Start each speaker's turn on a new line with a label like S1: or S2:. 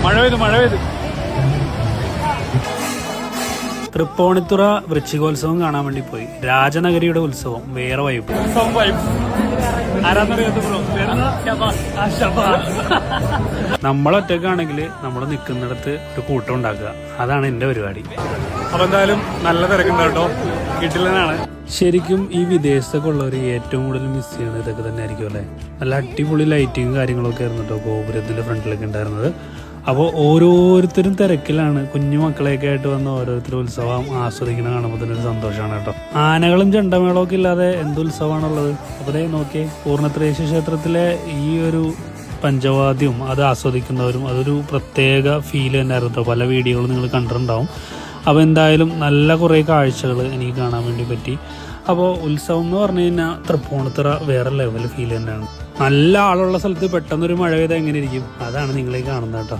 S1: മഴ പെയ്തു. തൃപ്പൂണിത്തുറ വൃശ്ചികോത്സവം കാണാൻ വേണ്ടി പോയി. രാജനഗരിയുടെ ഉത്സവം വേറെ വൈബ്. നമ്മളൊറ്റക്കാണെങ്കിൽ നമ്മൾ നിൽക്കുന്നിടത്ത് ഒരു കൂട്ടം ഉണ്ടാക്കുക, അതാണ് എന്റെ പരിപാടി. അപ്പൊ എന്തായാലും നല്ല തിരക്കുണ്ടാട്ടോ, കിട്ടില്ലെന്നാണ്. ശരിക്കും ഈ വിദേശത്തൊക്കെ ഉള്ളവർ ഏറ്റവും കൂടുതൽ മിസ് ചെയ്യുന്നത് ഇതൊക്കെ തന്നെ ആയിരിക്കും അല്ലേ. നല്ല അടിപൊളി ലൈറ്റിങ് കാര്യങ്ങളൊക്കെ ആയിരുന്നു കേട്ടോ ഗോപുരത്തിന്റെ ഫ്രണ്ടിലൊക്കെ ഉണ്ടായിരുന്നത്. അപ്പോൾ ഓരോരുത്തരും തിരക്കിലാണ്. കുഞ്ഞു മക്കളെയൊക്കെ ആയിട്ട് വന്ന് ഓരോരുത്തരും ഉത്സവം ആസ്വദിക്കുന്ന കാണുമ്പോൾ തന്നെ ഒരു സന്തോഷമാണ് കേട്ടോ. ആനകളും ചെണ്ടമേളവും ഒക്കെ ഇല്ലാതെ എന്ത് ഉത്സവമാണുള്ളത്. അപ്പോൾ നോക്കിയേ, പൂർണ്ണത്രേശ്വര ക്ഷേത്രത്തിലെ ഈ ഒരു പഞ്ചവാദ്യവും അത് ആസ്വദിക്കുന്നവരും അതൊരു പ്രത്യേക ഫീൽ തന്നെയായിരുന്നു കേട്ടോ. പല വീഡിയോകളും നിങ്ങൾ കണ്ടിട്ടുണ്ടാവും. അപ്പോൾ എന്തായാലും നല്ല കുറേ കാഴ്ചകൾ എനിക്ക് കാണാൻ വേണ്ടി പറ്റി. അപ്പോൾ ഉത്സവം എന്ന് പറഞ്ഞു കഴിഞ്ഞാൽ തൃപ്പൂണിത്തുറ വേറെ ലെവൽ ഫീൽ തന്നെയാണ്. നല്ല ആളുള്ള സ്ഥലത്ത് പെട്ടെന്നൊരു മഴ പെയ്താൽ എങ്ങനെ ഇരിക്കും, അതാണ് നിങ്ങളെ കാണുന്നത് കേട്ടോ.